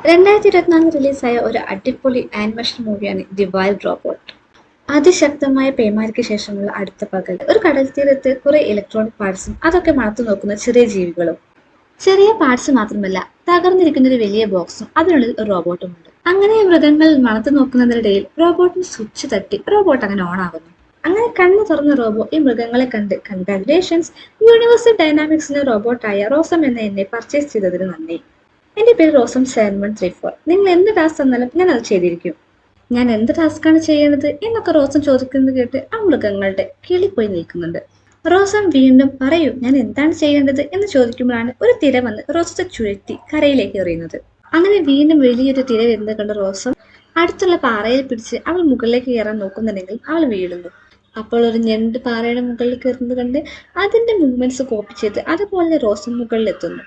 2024 റിലീസായ ഒരു അടിപൊളി ആനിമേഷൻ മൂവിയാണ് ദി വൈൽഡ് റോബോട്ട്. അതിശക്തമായ പേമാരിക്ക് ശേഷമുള്ള അടുത്ത പകൽ. ഒരു കടൽ തീരത്ത് കുറെ ഇലക്ട്രോണിക് പാർട്സും അതൊക്കെ മണത്തു നോക്കുന്ന ചെറിയ ജീവികളും. ചെറിയ പാർട്സ് മാത്രമല്ല, തകർന്നിരിക്കുന്ന ഒരു വലിയ ബോക്സും അതിനുള്ളിൽ ഒരു റോബോട്ടും ഉണ്ട്. അങ്ങനെ മൃഗങ്ങൾ മണത്തു നോക്കുന്നതിനിടയിൽ റോബോട്ടിന് സ്വിച്ച് തട്ടി റോബോട്ട് അങ്ങനെ ഓൺ ആകുന്നു. അങ്ങനെ കണ്ണു തുറന്ന റോബോ ഈ മൃഗങ്ങളെ കണ്ട് കൺഗ്രാജുലേഷൻസ്, യൂണിവേഴ്സൽ ഡൈനാമിക്സിലെ റോബോട്ടായ റോസം എന്ന എന്നെ പർച്ചേസ് ചെയ്തതിന് നന്ദി. എന്റെ പേര് റോസം 7134. നിങ്ങൾ എന്ത് ടാസ്ക് തന്നാലും ഞാൻ അത് ചെയ്തിരിക്കും. ഞാൻ എന്ത് ടാസ്ക്കാണ് ചെയ്യേണ്ടത് എന്നൊക്കെ റോസം ചോദിക്കുന്നത് കേട്ട് ആ മൃഗങ്ങളുടെ കിളി പോയി നിൽക്കുന്നുണ്ട്. റോസം വീണ്ടും പറയൂ, ഞാൻ എന്താണ് ചെയ്യേണ്ടത് എന്ന് ചോദിക്കുമ്പോഴാണ് ഒരു തിര വന്ന് റോസത്തെ ചുഴറ്റി കരയിലേക്ക് എറിയുന്നത്. അങ്ങനെ വീണ്ടും വലിയൊരു തിര വരുന്നത് കണ്ട് റോസം അടുത്തുള്ള പാറയിൽ പിടിച്ച് അവൾ മുകളിലേക്ക് കയറാൻ നോക്കുന്നുണ്ടെങ്കിൽ അവൾ വീഴുന്നു. അപ്പോൾ ഒരു ഞണ്ട് പാറയുടെ മുകളിൽ കയറുന്നത് കണ്ട് അതിന്റെ മൂവ്മെന്റ്സ് കോപ്പി ചെയ്ത് അതുപോലെ റോസം മുകളിലെത്തുന്നു.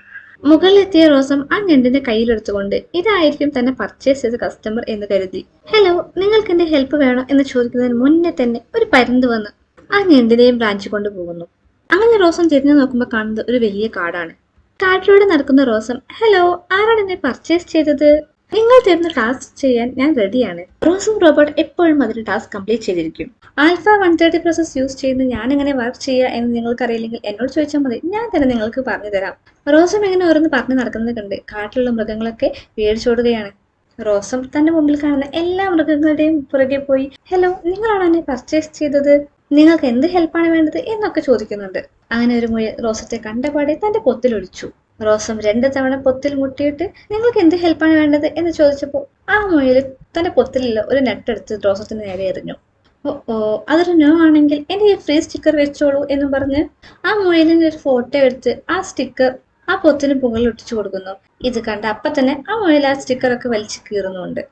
മുകളിലെത്തിയ റോസം ആ ഞണ്ടിന്റെ കയ്യിലെടുത്തുകൊണ്ട് ഇതായിരിക്കും തന്നെ പർച്ചേസ് ചെയ്ത കസ്റ്റമർ എന്ന് കരുതി ഹലോ, നിങ്ങൾക്ക് എന്റെ ഹെൽപ്പ് വേണോ എന്ന് ചോദിക്കുന്നതിന് മുന്നേ തന്നെ ഒരു പരുന്ത് വന്ന് ആ ഞണ്ടിനെയും ബ്രാഞ്ച് കൊണ്ടുപോകുന്നു. അങ്ങനെ റോസം തിരിഞ്ഞു നോക്കുമ്പോൾ കാണുന്നത് ഒരു വലിയ കാടാണ്. കാട്ടിലൂടെ നടക്കുന്ന റോസം, ഹലോ, ആരാണ് എന്നെ പർച്ചേസ് ചെയ്തത്? നിങ്ങൾ തരുന്ന ടാസ്ക് ചെയ്യാൻ ഞാൻ റെഡിയാണ്. റോസം റോബോട്ട് എപ്പോഴും അതിന്റെ ടാസ്ക് കംപ്ലീറ്റ് ചെയ്തിരിക്കും. ആൽഫ 130 പ്രോസസ് യൂസ് ചെയ്യുന്ന ഞാൻ എങ്ങനെ വർക്ക് ചെയ്യുക എന്ന് നിങ്ങൾക്ക് അറിയില്ലെങ്കിൽ എന്നോട് ചോദിച്ചാൽ മതി, ഞാൻ തന്നെ നിങ്ങൾക്ക് പറഞ്ഞു തരാം. റോസം എങ്ങനെ ഓരോന്ന് പറഞ്ഞു നടക്കുന്നത് കണ്ട് കാട്ടിലുള്ള മൃഗങ്ങളൊക്കെ പേടിച്ചോടുകയാണ്. റോസം തന്റെ മുമ്പിൽ കാണുന്ന എല്ലാ മൃഗങ്ങളുടെയും പുറകെ പോയി ഹലോ, നിങ്ങളാണ് എന്നെ പർച്ചേസ് ചെയ്തത്, നിങ്ങൾക്ക് എന്ത് ഹെൽപ്പാണ് വേണ്ടത് എന്നൊക്കെ ചോദിക്കുന്നുണ്ട്. അങ്ങനെ ഒരു മുയൽ റോസത്തെ കണ്ടപാടെ തന്റെ പൊത്തിലൊഴിച്ചു. റോസം 2 തവണ പൊത്തിൽ മുട്ടിയിട്ട് നിങ്ങൾക്ക് എന്ത് ഹെൽപ്പാണ് വേണ്ടത് എന്ന് ചോദിച്ചപ്പോൾ ആ മുയൽ തന്റെ പൊത്തിലുള്ള ഒരു നെട്ടെടുത്ത് റോസത്തിന് നേരെ എറിഞ്ഞു. ഓ, അതൊരു നോ ആണെങ്കിൽ എന്റെ ഈ ഫ്രീ സ്റ്റിക്കർ വെച്ചോളൂ എന്ന് പറഞ്ഞ് ആ മുയലിന്റെ ഒരു ഫോട്ടോ എടുത്ത് ആ സ്റ്റിക്കർ ആ പൊത്തിന് മുകളിൽ ഒട്ടിച്ചു കൊടുക്കുന്നു. ഇത് കണ്ട അപ്പൊ തന്നെ ആ മുയൽ ആ സ്റ്റിക്കറൊക്കെ വലിച്ചു കീറുന്നുണ്ട്.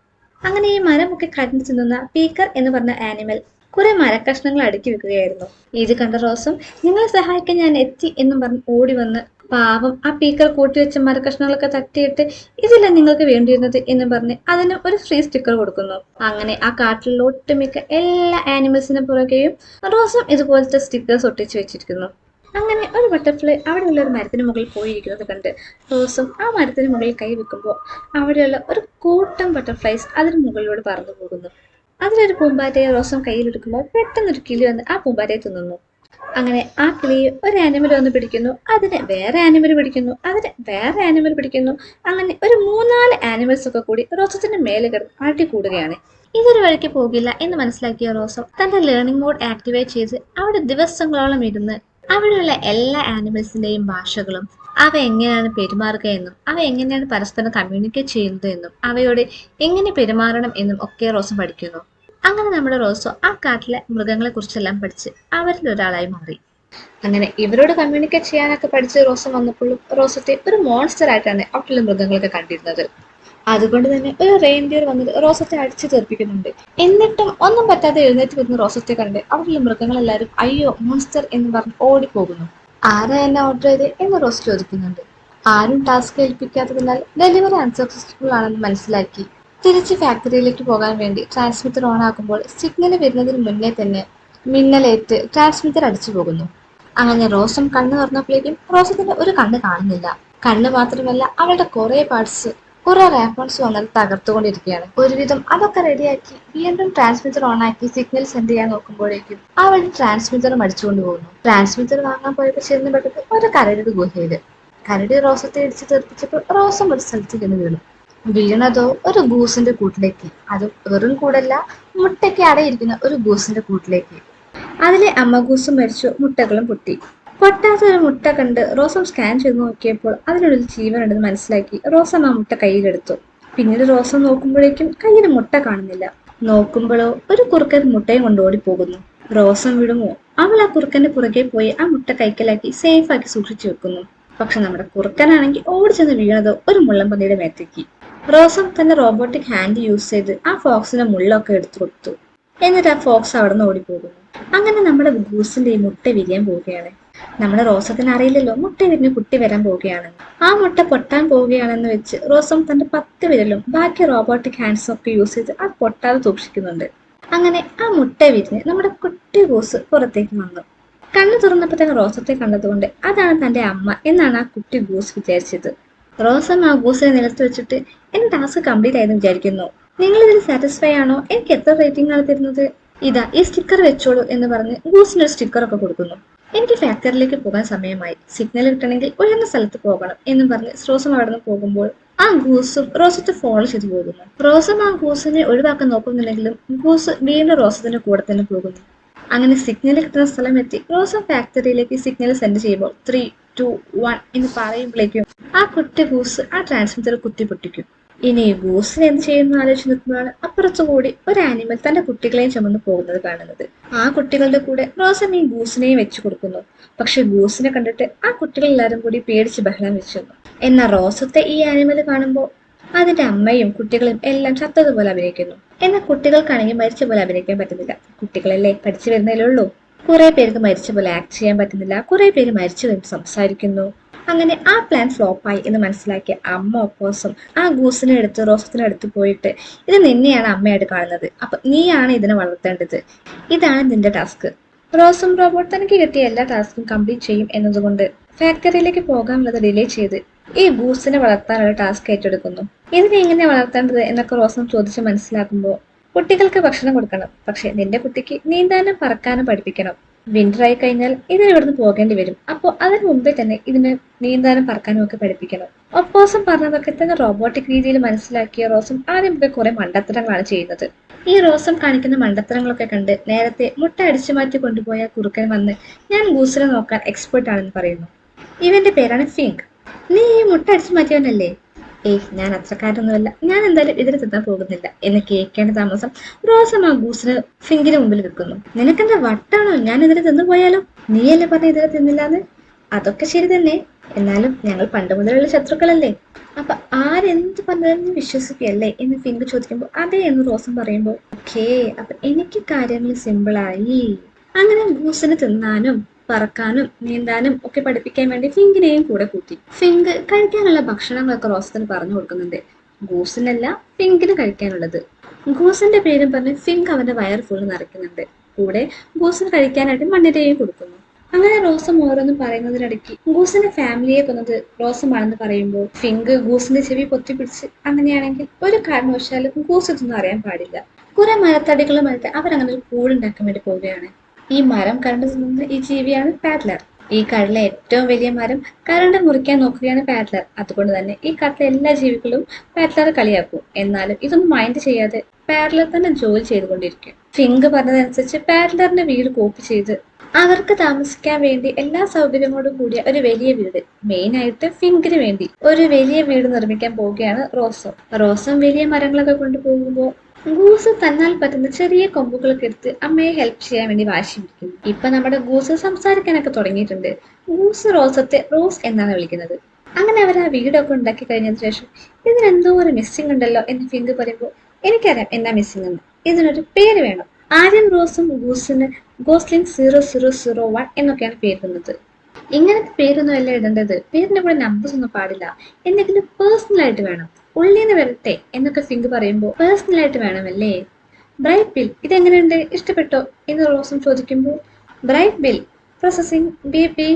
അങ്ങനെ ഈ മരമൊക്കെ കടിഞ്ഞു തിന്നുന്ന പീക്കർ എന്ന് പറഞ്ഞ ആനിമൽ കുറെ മരക്കഷ്ണങ്ങൾ അടുക്കി വെക്കുകയായിരുന്നു. ഇത് കണ്ട റോസം നിങ്ങളെ സഹായിക്കാൻ ഞാൻ എത്തി എന്നും പറഞ്ഞ് ഓടി വന്ന് പാവം ആ പീക്കർ കൂട്ടിവെച്ച മരക്കഷ്ണങ്ങളൊക്കെ തട്ടിയിട്ട് ഇതില്ല നിങ്ങൾക്ക് വേണ്ടിയിരുന്നത് എന്ന് പറഞ്ഞ് അതിന് ഒരു ഫ്രീ സ്റ്റിക്കർ കൊടുക്കുന്നു. അങ്ങനെ ആ കാട്ടിലുള്ള ഒട്ടുമിക്ക എല്ലാ ആനിമൽസിന് പുറകെയും റോസം ഇതുപോലത്തെ സ്റ്റിക്കേഴ്സ് ഒട്ടിച്ചു വെച്ചിരിക്കുന്നു. അങ്ങനെ ഒരു ബട്ടർഫ്ലൈ അവിടെയുള്ള ഒരു മരത്തിന് മുകളിൽ പോയിരിക്കുന്നത് കണ്ട് റോസം ആ മരത്തിന് മുകളിൽ കൈ വെക്കുമ്പോൾ അവിടെയുള്ള ഒരു കൂട്ടം ബട്ടർഫ്ലൈസ് അതിന് മുകളിലൂടെ പറന്നു പോകുന്നു. അതിലൊരു പൂമ്പാറ്റയെ റോസം കയ്യിലെടുക്കുമ്പോൾ പെട്ടെന്നൊരു കിളി വന്ന് ആ പൂമ്പാറ്റയെ തിന്നുന്നു. അങ്ങനെ ആ കിളിയെ ഒരു ആനിമൽ വന്ന് പിടിക്കുന്നു, അതിനെ വേറെ ആനിമൽ പിടിക്കുന്നു, അതിനെ വേറെ ആനിമൽ പിടിക്കുന്നു. അങ്ങനെ ഒരു 3-4 ആനിമൽസ് ഒക്കെ കൂടി റോസത്തിന്റെ മേലെ കിടന്ന് അടികൂടുകയാണ്. ഇതൊരു വഴിക്ക് പോകില്ല എന്ന് മനസ്സിലാക്കിയ റോസം തന്റെ ലേണിംഗ് മോഡ് ആക്ടിവേറ്റ് ചെയ്ത് അവിടെ ദിവസങ്ങളോളം ഇരുന്ന് അവിടെയുള്ള എല്ലാ ആനിമൽസിന്റെയും ഭാഷകളും അവ എങ്ങനെയാണ് പെരുമാറുക എന്നും അവ എങ്ങനെയാണ് പരസ്പരം കമ്മ്യൂണിക്കേറ്റ് ചെയ്യുന്നത് എന്നും അവയോട് എങ്ങനെ പെരുമാറണം എന്നും ഒക്കെ റോസം പഠിക്കുന്നു. അങ്ങനെ നമ്മുടെ റോസോ ആ കാട്ടിലെ മൃഗങ്ങളെ കുറിച്ചെല്ലാം പഠിച്ച് അവരിൽ ഒരാളായി മാറി. അങ്ങനെ ഇവരോട് കമ്മ്യൂണിക്കേറ്റ് ചെയ്യാനൊക്കെ പഠിച്ച് റോസം വന്നപ്പോഴും റോസത്തെ ഒരു മോൺസ്റ്റർ ആയിട്ടാണ് അവിടെയുള്ള മൃഗങ്ങളൊക്കെ കണ്ടിരുന്നത്. അതുകൊണ്ട് തന്നെ ഒരു റെയിൻഡിയർ വന്നിട്ട് റോസത്തെ അടിച്ചു തെറിപ്പിക്കുന്നുണ്ട്. എന്നിട്ടും ഒന്നും പറ്റാതെ എഴുന്നേറ്റ് വരുന്ന റോസത്തെ കണ്ട് അവിടെയുള്ള മൃഗങ്ങളെല്ലാവരും അയ്യോ മോൺസ്റ്റർ എന്ന് പറഞ്ഞ് ഓടിപ്പോകുന്നു. ആരാ എന്നെ ഓർഡർ ചെയ്ത് എന്ന് റോസ് ചോദിക്കുന്നുണ്ട്. ആരും ടാസ്ക് ഏൽപ്പിക്കാത്തതിനാൽ ഡെലിവറി അൺസക്സസ്ഫുൾ ആണെന്ന് മനസ്സിലാക്കി തിരിച്ച് ഫാക്ടറിയിലേക്ക് പോകാൻ വേണ്ടി ട്രാൻസ്മിറ്റർ ഓൺ ആക്കുമ്പോൾ സിഗ്നൽ വരുന്നതിന് മുന്നേ തന്നെ മിന്നലേറ്റ് ട്രാൻസ്മിറ്റർ അടിച്ചു പോകുന്നു. അങ്ങനെ റോസം കണ്ണ് തുറന്നപ്പോഴേക്കും റോസത്തിന്റെ ഒരു കണ്ണ് കാണുന്നില്ല. കണ്ണ് മാത്രമല്ല അവളുടെ കുറെ പാർട്സ് കുറെ റേപ്പൺസ് വന്നത് തകർത്തുകൊണ്ടിരിക്കുകയാണ്. ഒരുവിധം അതൊക്കെ റെഡിയാക്കി വീണ്ടും ട്രാൻസ്മിറ്റർ ഓൺ ആക്കി സിഗ്നൽ സെൻഡ് ചെയ്യാൻ നോക്കുമ്പോഴേക്കും അവൾ ട്രാൻസ്മിറ്ററും അടിച്ചുകൊണ്ട് പോകുന്നു. ട്രാൻസ്മിറ്റർ വാങ്ങാൻ പോയപ്പോൾ ചെന്ന് പെട്ടത് ഒരു കരടിയുടെ ഗുഹയില്. കരടി റോസത്തെ ഇടിച്ച് തെറിപ്പിച്ചപ്പോൾ റോസം ഒരു സ്ഥലത്ത് വീണു. വീണതോ ഒരു ഗൂസിന്റെ കൂട്ടിലേക്ക്. അതും വെറും കൂടല്ല, മുട്ടയ്ക്ക് അടയിരിക്കുന്ന ഒരു ഗൂസിന്റെ കൂട്ടിലേക്ക്. അതിലെ അമ്മ ഗൂസും മരിച്ചു, മുട്ടകളും പൊട്ടി. പൊട്ടാത്ത ഒരു മുട്ട കണ്ട് റോസം സ്കാൻ ചെയ്ത് നോക്കിയപ്പോൾ അതിനുള്ളിൽ ജീവനുണ്ടെന്ന് മനസ്സിലാക്കി റോസം ആ മുട്ട കയ്യിലെടുത്തു. പിന്നീട് റോസം നോക്കുമ്പോഴേക്കും കയ്യിൽ മുട്ട കാണുന്നില്ല. നോക്കുമ്പോഴോ ഒരു കുറുക്കൻ മുട്ടയും കൊണ്ട് ഓടിപ്പോകുന്നു. റോസം വിടുമോ? അവൾ ആ കുറുക്കന്റെ പുറകെ പോയി ആ മുട്ട കൈക്കലാക്കി സേഫ് ആക്കി സൂക്ഷിച്ചു വെക്കുന്നു. പക്ഷെ നമ്മുടെ കുറുക്കനാണെങ്കിൽ ഓടിച്ചെന്ന് വീണതോ ഒരു മുള്ളംപന്നിയുടെ മേത്തേക്ക്. റോസം തന്റെ റോബോട്ടിക് ഹാൻഡ് യൂസ് ചെയ്ത് ആ ഫോക്സിന്റെ മുള്ളൊക്കെ എടുത്തു കൊടുത്തു. എന്നിട്ട് ആ ഫോക്സ് അവിടെ നിന്ന് ഓടിപ്പോകുന്നു. അങ്ങനെ നമ്മുടെ ഗൂസിന്റെ ഈ മുട്ട വിരിയാൻ പോവുകയാണ്. നമ്മുടെ റോസത്തിന് അറിയില്ലല്ലോ മുട്ട വിരിഞ്ഞ് കുട്ടി വരാൻ പോവുകയാണെന്ന്. ആ മുട്ട പൊട്ടാൻ പോവുകയാണെന്ന് വെച്ച് റോസം തന്റെ 10 വിരലും ബാക്കി റോബോട്ടിക് ഹാൻഡ്സും ഒക്കെ യൂസ് ചെയ്ത് അത് പൊട്ടാതെ സൂക്ഷിക്കുന്നുണ്ട്. അങ്ങനെ ആ മുട്ട വിരിഞ്ഞ് നമ്മുടെ കുട്ടി ഗൂസ് പുറത്തേക്ക് വന്നു. കണ്ണു തുറന്നപ്പോൾ തന്നെ റോസത്തെ കണ്ടതുകൊണ്ട് അതാണ് തന്റെ അമ്മ എന്നാണ് ആ കുട്ടി ഗൂസ് വിചാരിച്ചത്. റോസം ആ ഗൂസിനെ നിലത്ത് വെച്ചിട്ട് എന്റെ ടാസ്ക് കംപ്ലീറ്റ് ആയെന്ന് വിചാരിക്കുന്നു. നിങ്ങൾ ഇതിൽ സാറ്റിസ്ഫൈ ആണോ? എനിക്ക് എത്ര റേറ്റിംഗ് ആണ് തരുന്നത്? ഇതാ ഈ സ്റ്റിക്കർ വെച്ചോളൂ എന്ന് പറഞ്ഞ് ഗൂസിന് ഒരു സ്റ്റിക്കർ ഒക്കെ കൊടുക്കുന്നു. എനിക്ക് ഫാക്ടറിയിലേക്ക് പോകാൻ സമയമായി, സിഗ്നൽ കിട്ടണമെങ്കിൽ ഉയർന്ന സ്ഥലത്ത് പോകണം എന്നും പറഞ്ഞ് റോസം അവിടെ നിന്ന് പോകുമ്പോൾ ആ ഗൂസും റോസത്തെ ഫോളോ ചെയ്ത് പോകുന്നു. റോസം ആ ഗൂസിനെ ഒഴിവാക്കാൻ നോക്കുന്നില്ലെങ്കിലും ഗൂസ് വീണ്ടും റോസത്തിന്റെ കൂടെ തന്നെ പോകുന്നു. അങ്ങനെ സിഗ്നൽ കിട്ടുന്ന സ്ഥലം എത്തി റോസം ഫാക്ടറിയിലേക്ക് സിഗ്നൽ സെൻഡ് ചെയ്യുമ്പോൾ 3, 2, 1 എന്ന് പറയുമ്പോഴേക്കും ആ കുട്ടി ഗൂസ് ആ ട്രാൻസ്മിറ്റർ കുത്തി പൊട്ടിക്കും. ഇനി ഗൂസിന് എന്ത് ചെയ്യുന്ന ആലോചിച്ച് നിൽക്കുമ്പോഴാണ് അപ്പുറത്തുകൂടി ഒരു ആനിമൽ തന്റെ കുട്ടികളെയും ചുമന്ന് പോകുന്നത് കാണുന്നത്. ആ കുട്ടികളുടെ കൂടെ റോസം ഈ ഗൂസിനെയും വെച്ചു കൊടുക്കുന്നു. പക്ഷെ ഗൂസിനെ കണ്ടിട്ട് ആ കുട്ടികൾ എല്ലാവരും കൂടി പേടിച്ച് ബഹളം വെച്ചു. എന്നാൽ റോസത്തെ ഈ ആനിമൽ കാണുമ്പോൾ അതിന്റെ അമ്മയും കുട്ടികളും എല്ലാം ചത്തതുപോലെ അഭിനയിക്കുന്നു. എന്നാൽ കുട്ടികൾക്കാണെങ്കിൽ മരിച്ച പോലെ അഭിനയിക്കാൻ പറ്റുന്നില്ല. കുട്ടികളല്ലേ, പഠിച്ചു വരുന്നതിലേ ഉള്ളൂ. കുറെ പേർക്ക് മരിച്ച പോലെ ആക്ട് ചെയ്യാൻ പറ്റുന്നില്ല, കുറെ പേര് മരിച്ചു കഴിഞ്ഞ് സംസാരിക്കുന്നു. അങ്ങനെ ആ പ്ലാൻ ഫ്ലോപ്പായി എന്ന് മനസ്സിലാക്കിയ അമ്മ ഒപ്പോസം ആ ഗൂസിനെ എടുത്ത് റോസത്തിനെ എടുത്ത് പോയിട്ട്, ഇത് നിന്നെയാണ് അമ്മയായിട്ട് കാണുന്നത്, അപ്പൊ നീയാണ് ഇതിനെ വളർത്തേണ്ടത്, ഇതാണ് നിന്റെ ടാസ്ക്. റോസും റോബോട്ട് തനിക്ക് കിട്ടിയ എല്ലാ ടാസ്കും കംപ്ലീറ്റ് ചെയ്യും എന്നതുകൊണ്ട് ഫാക്ടറിയിലേക്ക് പോകാനുള്ളത് ഡിലേ ചെയ്ത് ഈ ഗൂസിനെ വളർത്താനുള്ള ടാസ്ക് ഏറ്റെടുക്കുന്നു. ഇതിനെ എങ്ങനെ വളർത്തേണ്ടത് എന്നൊക്കെ റോസം ചോദിച്ച് മനസ്സിലാക്കുമ്പോൾ, കുട്ടികൾക്ക് ഭക്ഷണം കൊടുക്കണം, പക്ഷെ നിന്റെ കുട്ടിക്ക് നീന്താനും പറക്കാനും പഠിപ്പിക്കണം. വിന്റർ ആയി കഴിഞ്ഞാൽ ഇതിന് ഇവിടുന്ന് പോകേണ്ടി വരും, അപ്പോൾ അതിന് മുമ്പേ തന്നെ ഇതിന് നീന്താനും പറക്കാനും ഒക്കെ പഠിപ്പിക്കണം. ഒപ്പോസം പറഞ്ഞതൊക്കെ തന്നെ റോബോട്ടിക് രീതിയിൽ മനസ്സിലാക്കിയ റോസം ആദ്യമൊക്കെ കുറെ മണ്ടത്തരങ്ങളാണ് ചെയ്യുന്നത്. ഈ റോസം കാണിക്കുന്ന മണ്ടത്തരങ്ങളൊക്കെ കണ്ട് നേരത്തെ മുട്ട അടിച്ചു മാറ്റി കൊണ്ടുപോയ കുറുക്കൻ വന്ന് ഞാൻ ഗൂസിനെ നോക്കാൻ എക്സ്പേർട്ട് ആണെന്ന് പറയുന്നു. ഇവന്റെ പേരാണ് ഫിങ്ക്. നീ ഈ മുട്ട അടിച്ചു മാറ്റിയവനല്ലേ? ഞാൻ അത്രക്കാരൊന്നുമല്ല, ഞാൻ എന്തായാലും ഇതിന് തിന്നാൻ പോകുന്നില്ല എന്ന് കേൾക്കേണ്ട താമസം റോസം ആ ഗൂസിന് ഫിങ്കിന് മുമ്പിൽ വെക്കുന്നു. നിനക്കെന്താ വട്ടാണോ? ഞാൻ ഇതിന് തിന്നു പോയാലോ? നീയല്ലേ പറഞ്ഞ ഇതിനെ തിന്നില്ലാന്ന്? അതൊക്കെ ശരി തന്നെ, എന്നാലും ഞങ്ങൾ പണ്ട് മുതലുള്ള ശത്രുക്കളല്ലേ, അപ്പൊ ആരെന്ത് പറഞ്ഞാലും വിശ്വസിക്കുകയല്ലേ എന്ന് ഫിങ്ക് ചോദിക്കുമ്പോൾ അതെ എന്ന് റോസം പറയുമ്പോൾ ഓക്കേ, അപ്പൊ എനിക്ക് കാര്യങ്ങൾ സിമ്പിളായി. അങ്ങനെ ഗൂസിന് തിന്നാനും പറക്കാനും നീന്താനും ഒക്കെ പഠിപ്പിക്കാൻ വേണ്ടി ഫിങ്കിനെയും കൂടെ കൂട്ടി. ഫിങ്ക് കഴിക്കാനുള്ള ഭക്ഷണങ്ങളൊക്കെ റോസത്തിന് പറഞ്ഞു കൊടുക്കുന്നുണ്ട്. ഗൂസിനല്ല, ഫിങ്കിന് കഴിക്കാനുള്ളത്. ഗൂസിന്റെ പേരും പറഞ്ഞ് ഫിങ്ക് അവന്റെ വയർ ഫുള്ള് നിറയ്ക്കുന്നുണ്ട്. കൂടെ ഗൂസിന് കഴിക്കാനായിട്ട് മണ്ണിരയും കൊടുക്കുന്നു. അങ്ങനെ റോസം ഓരോന്നും പറയുന്നതിനിടയ്ക്ക് ഗൂസിന്റെ ഫാമിലിയെ കൊന്നത് റോസമാണെന്ന് പറയുമ്പോൾ ഫിങ്ക് ഗൂസിന്റെ ചെവി പൊത്തിപ്പിടിച്ച്, അങ്ങനെയാണെങ്കിൽ ഒരു കാരണവശാലും ഗൂസ് ഇതൊന്നും അറിയാൻ പാടില്ല. കുറെ മരത്തടികളുമായിട്ട് അവരങ്ങനെ ഒരു കൂടുണ്ടാക്കാൻ വേണ്ടി പോവുകയാണ്. ഈ മരം കരണ്ട് തിന്നുന്ന ഈ ജീവിയാണ് പാഡ്ലർ. ഈ കടലിലെ ഏറ്റവും വലിയ മരം കരണ്ട് മുറിക്കാൻ നോക്കുകയാണ് പാഡ്ലർ. അതുകൊണ്ട് തന്നെ ഈ കടലിലെ എല്ലാ ജീവികളും പാഡ്ലർ കളിയാക്കും. എന്നാലും ഇതൊന്നും മൈൻഡ് ചെയ്യാതെ പാഡ്ലർ തന്നെ ജോലി ചെയ്തുകൊണ്ടിരിക്കും. ഫിങ്ക് പറഞ്ഞതനുസരിച്ച് പാഡ്ലറിന്റെ വീട് കോപ്പി ചെയ്ത് അവർക്ക് താമസിക്കാൻ വേണ്ടി എല്ലാ സൗകര്യങ്ങളോടും കൂടിയ ഒരു വലിയ വീട്, മെയിൻ ആയിട്ട് ഫിങ്കിന് വേണ്ടി ഒരു വലിയ വീട് നിർമ്മിക്കാൻ പോവുകയാണ് റോസം. റോസം വലിയ മരങ്ങളൊക്കെ കൊണ്ടുപോകുമ്പോൾ ഗൂസ് തന്നാൽ പറ്റുന്ന ചെറിയ കൊമ്പുകളൊക്കെ എടുത്ത് അമ്മയെ ഹെൽപ്പ് ചെയ്യാൻ വേണ്ടി വാശി പിടിക്കുന്നു. ഇപ്പൊ നമ്മുടെ ഗൂസ് സംസാരിക്കാനൊക്കെ തുടങ്ങിയിട്ടുണ്ട്. ഗൂസ് റോസത്തെ റോസ് എന്നാണ് വിളിക്കുന്നത്. അങ്ങനെ അവർ ആ വീടൊക്കെ ഉണ്ടാക്കി കഴിഞ്ഞതിന് ശേഷം ഇതിനെന്തോ ഒരു മിസ്സിംഗ് ഉണ്ടല്ലോ എന്ന് ഫിങ്ക് പറയുമ്പോൾ എനിക്കറിയാം എന്നാ മിസ്സിംഗ് എന്ന്. ഇതിനൊരു പേര് വേണം. ആദ്യം റോസും ഗൂസിന് ഗോസ്ലിംഗ് 0001 എന്നൊക്കെയാണ് പേരിടുന്നത്. ഇങ്ങനത്തെ പേരൊന്നും അല്ല ഇടേണ്ടത്, പേരിന്റെ കൂടെ നമ്പേഴ്സ് ഒന്നും പാടില്ല, എന്തെങ്കിലും പേഴ്സണൽ ആയിട്ട് വേണം. ഉള്ളിന്ന് വരട്ടെ എന്നൊക്കെ ഫിങ്ക് പറയുമ്പോൾ പേഴ്സണൽ ആയിട്ട് വേണമല്ലേ. ബ്രൈറ്റ് ബിൽ ഇതെങ്ങനെയുണ്ട്, ഇഷ്ടപ്പെട്ടോ എന്ന് റോസും ചോദിക്കുമ്പോൾ ബ്രൈറ്റ് ബിൽ പ്രോസസിംഗ് ബി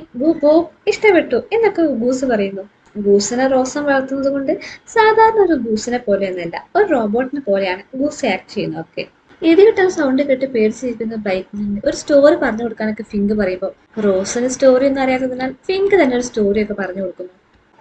ബോ ഇഷ്ടപ്പെട്ടു എന്നൊക്കെ ഗൂസ് പറയുന്നു. ഗൂസിനെ റോസം വളർത്തുന്നത് കൊണ്ട് സാധാരണ ഒരു ഗൂസിനെ പോലെയൊന്നല്ല, ഒരു റോബോട്ടിനെ പോലെയാണ് ഗൂസ് ആക്ട് ചെയ്യുന്നതൊക്കെ. ഇടികിട്ടാൻ സൗണ്ട് കേട്ട് പേടിച്ചിരിക്കുന്ന ബ്രൈറ്റിന് ഒരു സ്റ്റോറി പറഞ്ഞു കൊടുക്കാനൊക്കെ ഫിങ്ക് പറയുമ്പോൾ റോസിന് സ്റ്റോറി ഒന്നും അറിയാത്തതിനാൽ ഫിങ്ക് തന്നെ ഒരു സ്റ്റോറിയൊക്കെ പറഞ്ഞു കൊടുക്കുന്നു.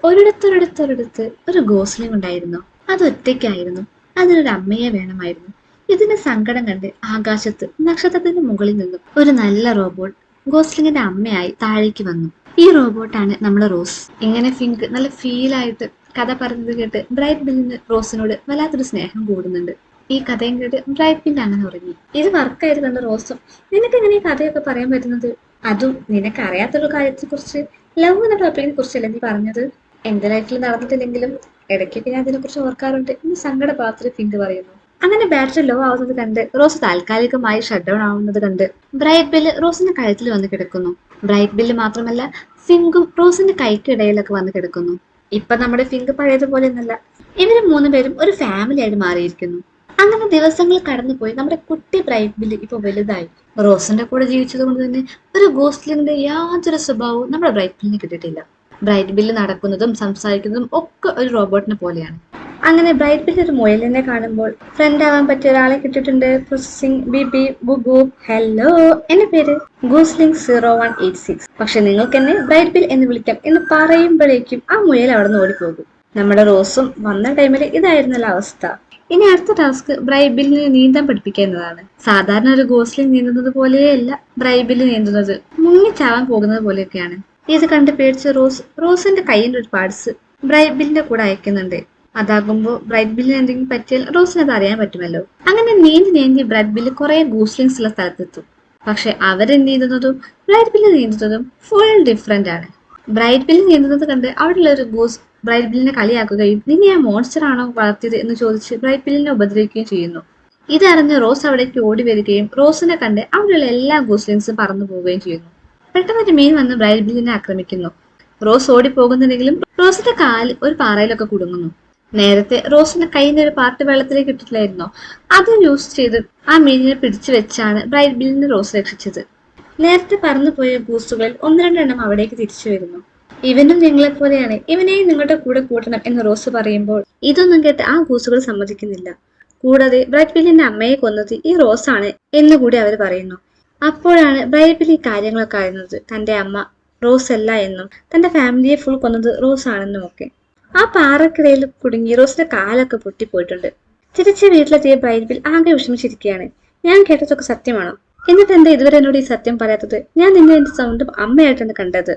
ഒരിടത്തൊരിടത്ത് ഒരു ഗോസ്ലിംഗ് ഉണ്ടായിരുന്നു. അത് ഒറ്റയ്ക്കായിരുന്നു. അതിനൊരു അമ്മയെ വേണമായിരുന്നു. ഇതിന് സങ്കടം കണ്ട് ആകാശത്ത് നക്ഷത്രത്തിന്റെ മുകളിൽ നിന്നും ഒരു നല്ല റോബോട്ട് ഗോസ്ലിംഗിന്റെ അമ്മയായി താഴേക്ക് വന്നു. ഈ റോബോട്ടാണ് നമ്മുടെ റോസ്. ഇങ്ങനെ ഫിങ്ക് നല്ല ഫീലായിട്ട് കഥ പറഞ്ഞത് കേട്ട് ബ്രൈറ്റ് ബില്ലിന് റോസിനോട് വല്ലാത്തൊരു സ്നേഹം കൂടുന്നുണ്ട്. ഈ കഥയും കേട്ട് ബ്രൈറ്റ് ബില്ല് അങ്ങനെ ഉറങ്ങി. ഇത് വർക്കായിട്ട് കണ്ട റോസും നിനക്ക് എങ്ങനെ ഈ കഥയൊക്കെ പറയാൻ പറ്റുന്നത്, അതും നിനക്ക് അറിയാത്തൊരു കാര്യത്തെ കുറിച്ച്, ലവ് എന്ന ടോപ്പിക്കിനെ കുറിച്ചല്ലേ നീ പറഞ്ഞത്? എന്റെ ലൈഫിൽ നടന്നിട്ടില്ലെങ്കിലും ഇടയ്ക്കൊക്കെ ഞാൻ അതിനെക്കുറിച്ച് ഓർക്കാറുണ്ട് എന്ന് സങ്കടപാത്രത്തിൽ ഫിങ്ക് പറയുന്നു. അങ്ങനെ ബാറ്ററി ലോ ആവുന്നത് കണ്ട് റോസ് താൽക്കാലികമായി ഷട്ട് ഡൗൺ ആവുന്നത് കണ്ട് ബ്രൈറ്റ് ബില്ല് റോസിന്റെ കഴുത്തിൽ വന്ന് കിടക്കുന്നു. ബ്രൈറ്റ് ബില്ല് മാത്രമല്ല ഫിങ്കും റോസിന്റെ കൈക്കിടയിലൊക്കെ വന്ന് കിടക്കുന്നു. ഇപ്പൊ നമ്മുടെ ഫിങ്ക് പഴയതുപോലെ ഒന്നല്ല, ഇവര് മൂന്നുപേരും ഒരു ഫാമിലി ആയിട്ട് മാറിയിരിക്കുന്നു. അങ്ങനെ ദിവസങ്ങൾ കടന്നുപോയി നമ്മുടെ കുട്ടി ബ്രൈറ്റ് ബില്ല് ഇപ്പൊ വലുതായി. റോസിന്റെ കൂടെ ജീവിച്ചത് കൊണ്ട് തന്നെ ഒരു ഗോസ്ലിംഗിന്റെ യാതൊരു സ്വഭാവവും നമ്മുടെ ബ്രൈറ്റ് ബില്ലിന് കിട്ടിയിട്ടില്ല. ബ്രൈറ്റ് ബില്ല് നടക്കുന്നതും സംസാരിക്കുന്നതും ഒക്കെ ഒരു റോബോട്ടിനെ പോലെയാണ്. അങ്ങനെ ബ്രൈറ്റ് ബില്ല് ഒരു മുയലിനെ കാണുമ്പോൾ ഫ്രണ്ട് ആവാൻ പറ്റിയ ഒരാളെ കിട്ടിയിട്ടുണ്ട്. പ്രോസസിംഗ് ബിബി ബുബു. ഹലോ, എന്റെ പേര് ഗൂസ്ലിംഗ് 0186. പക്ഷെ നിങ്ങൾക്ക് എന്നെ ബ്രൈറ്റ് ബിൽ എന്ന് വിളിക്കാം എന്ന് പറയുമ്പോഴേക്കും ആ മുയൽ അവിടെ നിന്ന് ഓടിപ്പോകും. നമ്മുടെ റോസും വന്ന ടൈമിൽ ഇതായിരുന്നല്ലോ അവസ്ഥ. ഇനി അടുത്ത ടാസ്ക് ബ്രൈബിലിനെ നീന്താൻ പഠിപ്പിക്കുക എന്നതാണ്. സാധാരണ ഒരു ഗോസ്ലിംഗ് നീന്തുന്നത് പോലെയല്ല ബ്രൈബിൽ നീന്തുന്നത്, മുങ്ങിച്ചാവാൻ പോകുന്നത് പോലെയൊക്കെയാണ്. ഇത് കണ്ട് പേടിച്ച റോസിന്റെ കയ്യിന്റെ ഒരു പാർട്സ് ബ്രൈബിലിന്റെ കൂടെ അയക്കുന്നുണ്ട്. അതാകുമ്പോൾ ബ്രൈറ്റ് ബില്ലിന് എന്തെങ്കിലും പറ്റിയാൽ റോസിന് അത് അറിയാൻ പറ്റുമല്ലോ. അങ്ങനെ നീന്തി ബ്രൈറ്റ് ബില്ല് കുറെ ഗൂസ്ലിംഗ്സ് ഉള്ള സ്ഥലത്തെത്തും. പക്ഷെ അവരെന്ത് നീന്തുന്നതും ബ്രൈറ്റ് ബില്ല് നീന്തുന്നതും ഫുൾ ഡിഫറെന്റ് ആണ്. ബ്രൈറ്റ് ബില്ല് നീന്തുന്നത് കണ്ട് അവിടെയുള്ള ഒരു ഗൂസ് ബ്രൈറ്റ് ബില്ലിനെ കളിയാക്കുകയും നിന്നെ ആ മോൺസ്റ്റർ ആണോ വളർത്തിയത് എന്ന് ചോദിച്ച് ബ്രൈറ്റ് ബില്ലിനെ ഉപദ്രവിക്കുകയും ചെയ്യുന്നു. ഇതറിഞ്ഞ് റോസ് അവിടേക്ക് ഓടി വരികയും റോസിനെ കണ്ട് അവിടെയുള്ള എല്ലാ ഗൂസ്ലിംഗ്സും പറന്നു പോവുകയും ചെയ്യുന്നു. പെട്ടെന്നൊരു മീൻ വന്ന് ബ്രൈറ്റ് ബില്ലിനെ ആക്രമിക്കുന്നു. റോസ് ഓടി പോകുന്നുണ്ടെങ്കിലും റോസിന്റെ കാല് ഒരു പാറയിലൊക്കെ കുടുങ്ങുന്നു. നേരത്തെ റോസിന്റെ കയ്യിന്റെ ഒരു പാർട്ട് വെള്ളത്തിലേക്ക് ഇട്ടിട്ടില്ലായിരുന്നോ, അത് യൂസ് ചെയ്ത് ആ മീനിനെ പിടിച്ചു വെച്ചാണ് ബ്രൈറ്റ് ബില്ലിനെ റോസ് രക്ഷിച്ചത്. നേരത്തെ പറന്നുപോയ ഗൂസുകളിൽ 1-2 എണ്ണം അവിടേക്ക് തിരിച്ചു വരുന്നു. ഇവനും നിങ്ങളെ പോലെയാണ്, ഇവനെയും നിങ്ങളുടെ കൂടെ കൂട്ടണം എന്ന് റോസ് പറയുമ്പോൾ ഇതൊന്നും കേട്ട് ആ ഗൂസുകൾ സമ്മതിക്കുന്നില്ല. കൂടാതെ ബ്രൈറ്റ് ബില്ലിന്റെ അമ്മയെ കൊന്നത് ഈ റോസ് ആണ് എന്നുകൂടി അവർ പറയുന്നു. അപ്പോഴാണ് ബ്രൈറ്റ് ബിൽ ഈ കാര്യങ്ങളൊക്കെ അറിയുന്നത്. തന്റെ അമ്മ റോസ് അല്ല എന്നും തന്റെ ഫാമിലിയെ ഫുൾ കൊന്നത് റോസ് ആണെന്നും ഒക്കെ. ആ പാറക്കിടയിൽ കുടുങ്ങി റോസിന്റെ കാലൊക്കെ പൊട്ടിപ്പോയിട്ടുണ്ട്. തിരിച്ച് വീട്ടിലെത്തിയ ബ്രൈറ്റ് ബിൽ ആകെ വിഷമിച്ചിരിക്കുകയാണ്. ഞാൻ കേട്ടതൊക്കെ സത്യമാണോ? എന്നിട്ട് എന്താ ഇതുവരെ എന്നോട് ഈ സത്യം പറയാത്തത്? ഞാൻ നിന്നെ എന്റെ സ്വന്തം അമ്മയായിട്ടാണ് കണ്ടത്.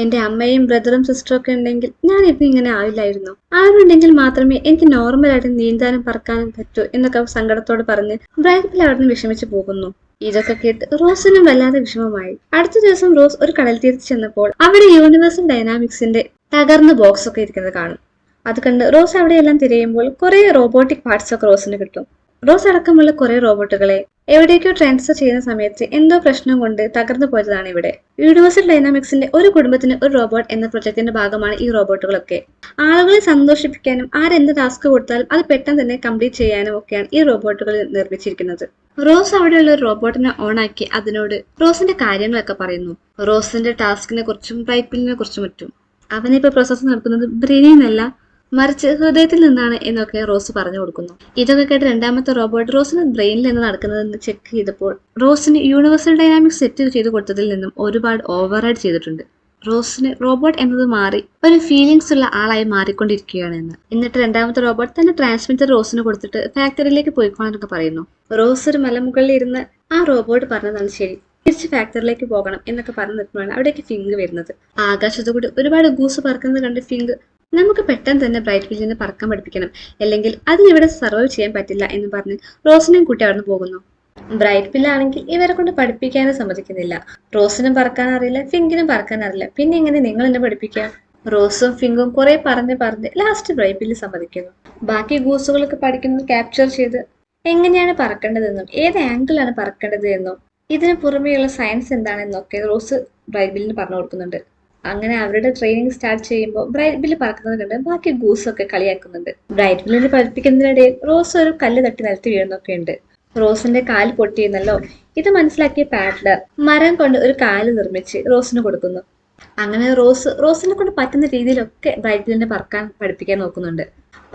എന്റെ അമ്മയും ബ്രദറും സിസ്റ്ററും ഒക്കെ ഉണ്ടെങ്കിൽ ഞാൻ ഇപ്പം ഇങ്ങനെ ആവില്ലായിരുന്നു. ആരുണ്ടെങ്കിൽ മാത്രമേ എനിക്ക് നോർമലായിട്ട് നീന്താനും പറക്കാനും പറ്റൂ എന്നൊക്കെ സങ്കടത്തോട് പറഞ്ഞ് ബ്രൈറ്റ് ബിൽ അവിടെ നിന്ന് വിഷമിച്ചു പോകുന്നു. ഇതൊക്കെ കേട്ട് റോസിനും വല്ലാതെ വിഷമമായി. അടുത്ത ദിവസം റോസ് ഒരു കടൽ തീരത്ത് ചെന്നപ്പോൾ അവിടെ യൂണിവേഴ്സൽ ഡൈനാമിക്സിന്റെ തകർന്ന ബോക്സ് ഒക്കെ ഇരിക്കുന്നത് കാണും. അത് കണ്ട് റോസ് അവിടെയെല്ലാം തിരയുമ്പോൾ കുറെ റോബോട്ടിക് പാർട്സ് ഒക്കെ റോസിന് കിട്ടും. റോസ് അടക്കമുള്ള കുറെ റോബോട്ടുകളെ എവിടേക്കോ ട്രാൻസ്ഫർ ചെയ്യുന്ന സമയത്ത് എന്തോ പ്രശ്നം കൊണ്ട് തകർന്നു പോയതാണ് ഇവിടെ. യൂണിവേഴ്സൽ ഡൈനാമിക്സിന്റെ ഒരു കുടുംബത്തിന് ഒരു റോബോട്ട് എന്ന പ്രൊജക്ടിന്റെ ഭാഗമാണ് ഈ റോബോട്ടുകളൊക്കെ. ആളുകളെ സന്തോഷിപ്പിക്കാനും ആരെന്ത് ടാസ്ക് കൊടുത്താലും അത് പെട്ടെന്ന് തന്നെ കംപ്ലീറ്റ് ചെയ്യാനും ഒക്കെയാണ് ഈ റോബോട്ടുകൾ നിർമ്മിച്ചിരിക്കുന്നത്. റോസ് അവിടെയുള്ള ഒരു റോബോട്ടിനെ ഓണാക്കി അതിനോട് റോസിന്റെ കാര്യങ്ങളൊക്കെ പറയുന്നു. റോസിന്റെ ടാസ്കിനെ കുറിച്ചും ബ്രൈറ്റ് ബില്ലിനെ കുറിച്ചും മറ്റും. അവനിപ്പോ പ്രോസസ്സ് നടക്കുന്നത് ബ്രെയിനിൽ നിന്നല്ല, മറിച്ച് ഹൃദയത്തിൽ നിന്നാണ് എന്നൊക്കെ റോസ് പറഞ്ഞു കൊടുക്കുന്നു. ഇതൊക്കെ കേട്ട് രണ്ടാമത്തെ റോബോട്ട് റോസിന് ബ്രെയിനിൽ നിന്ന് നടക്കുന്നതെന്ന് ചെക്ക് ചെയ്തപ്പോൾ റോസിന് യൂണിവേഴ്സൽ ഡൈനാമിക്സ് സെറ്റ് ചെയ്ത് കൊടുത്തതിൽ നിന്നും ഒരുപാട് ഓവർ റൈഡ് ചെയ്തിട്ടുണ്ട്. റോസിന് റോബോട്ട് എന്നത് മാറി ഒരു ഫീലിങ്സ് ഉള്ള ആളായി മാറിക്കൊണ്ടിരിക്കുകയാണ് എന്ന്. എന്നിട്ട് രണ്ടാമത്തെ റോബോട്ട് തന്നെ ട്രാൻസ്മിറ്റർ റോസിന് കൊടുത്തിട്ട് ഫാക്ടറിയിലേക്ക് പോയിക്കോളാനൊക്കെ പറയുന്നു. റോസ് ഒരു മലമുകളിൽ ഇരുന്ന് ആ റോബോട്ട് പറഞ്ഞതാണ് ശരി, തിരിച്ച് ഫാക്ടറിയിലേക്ക് പോകണം എന്നൊക്കെ പറഞ്ഞു നിൽക്കുമ്പോഴാണ് അവിടേക്ക് ഫിങ്ക് വരുന്നത്. ആകാശത്തു കൂടി ഒരുപാട് ഗൂസ് പറക്കുന്നത് കണ്ട് ഫിങ്ക് നമുക്ക് പെട്ടെന്ന് തന്നെ ബ്രൈറ്റ് ബില്ലിനെ പറക്കാൻ പഠിപ്പിക്കണം, അല്ലെങ്കിൽ അതിനിവിടെ സർവൈവ് ചെയ്യാൻ പറ്റില്ല എന്ന് പറഞ്ഞ് റോസിനെയും കൂട്ടി അവിടെ പോകുന്നു. ബ്രൈറ്റ് ബില്ലാണെങ്കിൽ ഇവരെ കൊണ്ട് പഠിപ്പിക്കാനും സമ്മതിക്കുന്നില്ല. റോസിനും പറക്കാൻ അറിയില്ല, ഫിങ്കിനും പറക്കാൻ അറിയില്ല, പിന്നെ എങ്ങനെ നിങ്ങൾ എന്നെ പഠിപ്പിക്കാം? റോസും ഫിങ്കും കുറെ പറഞ്ഞ് ലാസ്റ്റ് ബ്രൈറ്റ് ബില്ല് സമ്മതിക്കുന്നു. ബാക്കി ഗൂസുകളൊക്കെ പഠിക്കുന്നത് ക്യാപ്ചർ ചെയ്ത് എങ്ങനെയാണ് പറക്കേണ്ടതെന്നും ഏത് ആംഗിളാണ് പറക്കേണ്ടത് എന്നും ഇതിന് പുറമെയുള്ള സയൻസ് എന്താണെന്നൊക്കെ റോസ് ബ്രൈറ്റ് ബില്ലിന് പറഞ്ഞു കൊടുക്കുന്നുണ്ട്. അങ്ങനെ അവരുടെ ട്രെയിനിങ് സ്റ്റാർട്ട് ചെയ്യുമ്പോൾ ബ്രൈറ്റ് ബില്ല് പറക്കുന്നത് കണ്ട് ബാക്കി ഗൂസൊക്കെ കളിയാക്കുന്നുണ്ട്. ബ്രൈറ്റ് ബില്ലിന് പഠിപ്പിക്കുന്നതിനിടയിൽ റോസ് ഒരു കല്ല് തട്ടി നിലത്ത് വീഴുന്നൊക്കെ ഉണ്ട്. റോസിന്റെ കാല് പൊട്ടിയെന്നല്ലോ. ഇത് മനസ്സിലാക്കിയ പാഡ്ലർ മരം കൊണ്ട് ഒരു കാല് നിർമ്മിച്ച് റോസിന് കൊടുക്കുന്നു. അങ്ങനെ റോസിനെ കൊണ്ട് പറ്റുന്ന രീതിയിലൊക്കെ ബ്രൈറ്റ് ബില്ലിനെ പറക്കാൻ പഠിപ്പിക്കാൻ നോക്കുന്നുണ്ട്.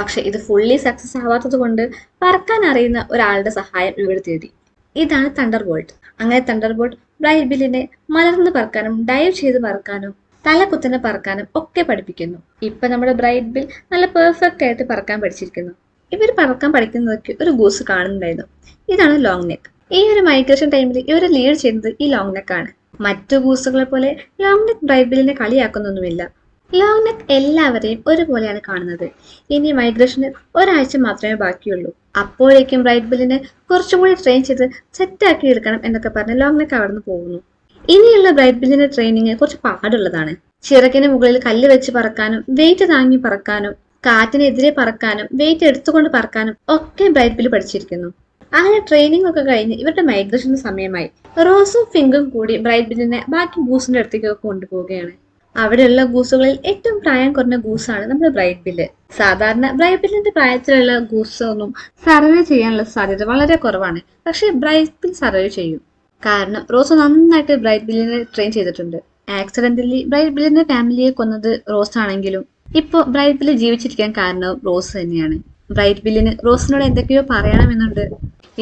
പക്ഷെ ഇത് ഫുള്ളി സക്സസ് ആവാത്തത് കൊണ്ട് പറക്കാൻ അറിയുന്ന ഒരാളുടെ സഹായം ഇവിടെ തേടി. ഇതാണ് തണ്ടർ ബോൾട്ട്. അങ്ങനെ തണ്ടർ ബോൾട്ട് ബ്രൈറ്റ് ബില്ലിനെ മലർന്ന് പറക്കാനും ഡൈവ് ചെയ്ത് പറക്കാനും തലകുത്തനെ പറക്കാനും ഒക്കെ പഠിപ്പിക്കുന്നു. ഇപ്പൊ നമ്മുടെ ബ്രൈറ്റ് ബിൽ നല്ല പെർഫെക്റ്റ് ആയിട്ട് പറക്കാൻ പഠിച്ചിരിക്കുന്നു. ഇവർ പറക്കാൻ പഠിക്കുന്നതൊക്കെ ഒരു ഗൂസ് കാണുന്നുണ്ടായിരുന്നു. ഇതാണ് ലോങ് നെക്ക്. ഈ ഒരു മൈഗ്രേഷൻ ടൈമിൽ ഇവരെ ലീഡ് ചെയ്യുന്നത് ഈ ലോങ് നെക്ക് ആണ്. മറ്റു ഗൂസുകളെ പോലെ ലോങ് നെക്ക് ബ്രൈറ്റ് ബില്ലിനെ കളിയാക്കുന്നൊന്നുമില്ല. ലോങ് നെക്ക് എല്ലാവരെയും ഒരുപോലെയാണ് കാണുന്നത്. ഇനി മൈഗ്രേഷന് ഒരാഴ്ച മാത്രമേ ബാക്കിയുള്ളൂ. അപ്പോഴേക്കും ബ്രൈറ്റ് ബില്ലിനെ കുറച്ചും കൂടി ട്രെയിൻ ചെയ്ത് സെറ്റാക്കി എടുക്കണം എന്നൊക്കെ പറഞ്ഞ് ലോങ് നെക്ക് അവിടെ നിന്ന് പോകുന്നു. ഇനിയുള്ള ബ്രൈറ്റ് ബില്ലിന്റെ ട്രെയിനിങ് കുറച്ച് പാടുള്ളതാണ്. ചിറകിന് മുകളിൽ കല്ല് വെച്ച് പറക്കാനും വെയിറ്റ് താങ്ങി പറക്കാനും കാറ്റിനെതിരെ പറക്കാനും വെയിറ്റ് എടുത്തുകൊണ്ട് പറക്കാനും ഒക്കെ ബ്രൈറ്റ് ബില്ല് പഠിച്ചിരിക്കുന്നു. അങ്ങനെ ട്രെയിനിങ് ഒക്കെ കഴിഞ്ഞ് ഇവരുടെ മൈഗ്രേഷന് സമയമായി. റോസും ഫിങ്കും കൂടി ബ്രൈറ്റ് ബില്ലിനെ ബാക്കി ഗൂസിന്റെ അടുത്തേക്കൊക്കെ കൊണ്ടുപോവുകയാണ്. അവിടെയുള്ള ഗൂസുകളിൽ ഏറ്റവും പ്രായം കുറഞ്ഞ ഗൂസാണ് നമ്മുടെ ബ്രൈറ്റ് ബില്ല്. സാധാരണ ബ്രൈറ്റ് ബില്ലിന്റെ പ്രായത്തിലുള്ള ഗൂസ് ഒന്നും സർവൈവ് ചെയ്യാനുള്ള സാധ്യത വളരെ കുറവാണ്. പക്ഷെ ബ്രൈറ്റ് ബിൽ സർവൈവ് ചെയ്യും. കാരണം റോസ് നന്നായിട്ട് ബ്രൈറ്റ് ബില്ലിനെ ട്രെയിൻ ചെയ്തിട്ടുണ്ട്. ആക്സിഡന്റലി ബ്രൈറ്റ് ബില്ലിന്റെ ഫാമിലിയെ കൊന്നത് റോസ് ആണെങ്കിലും ഇപ്പൊ ബ്രൈറ്റ് ബില്ല് ജീവിച്ചിരിക്കാൻ കാരണവും റോസ് തന്നെയാണ്. ബ്രൈറ്റ് ബില്ലിന് റോസിനോട് എന്തൊക്കെയോ പറയണമെന്നുണ്ട്.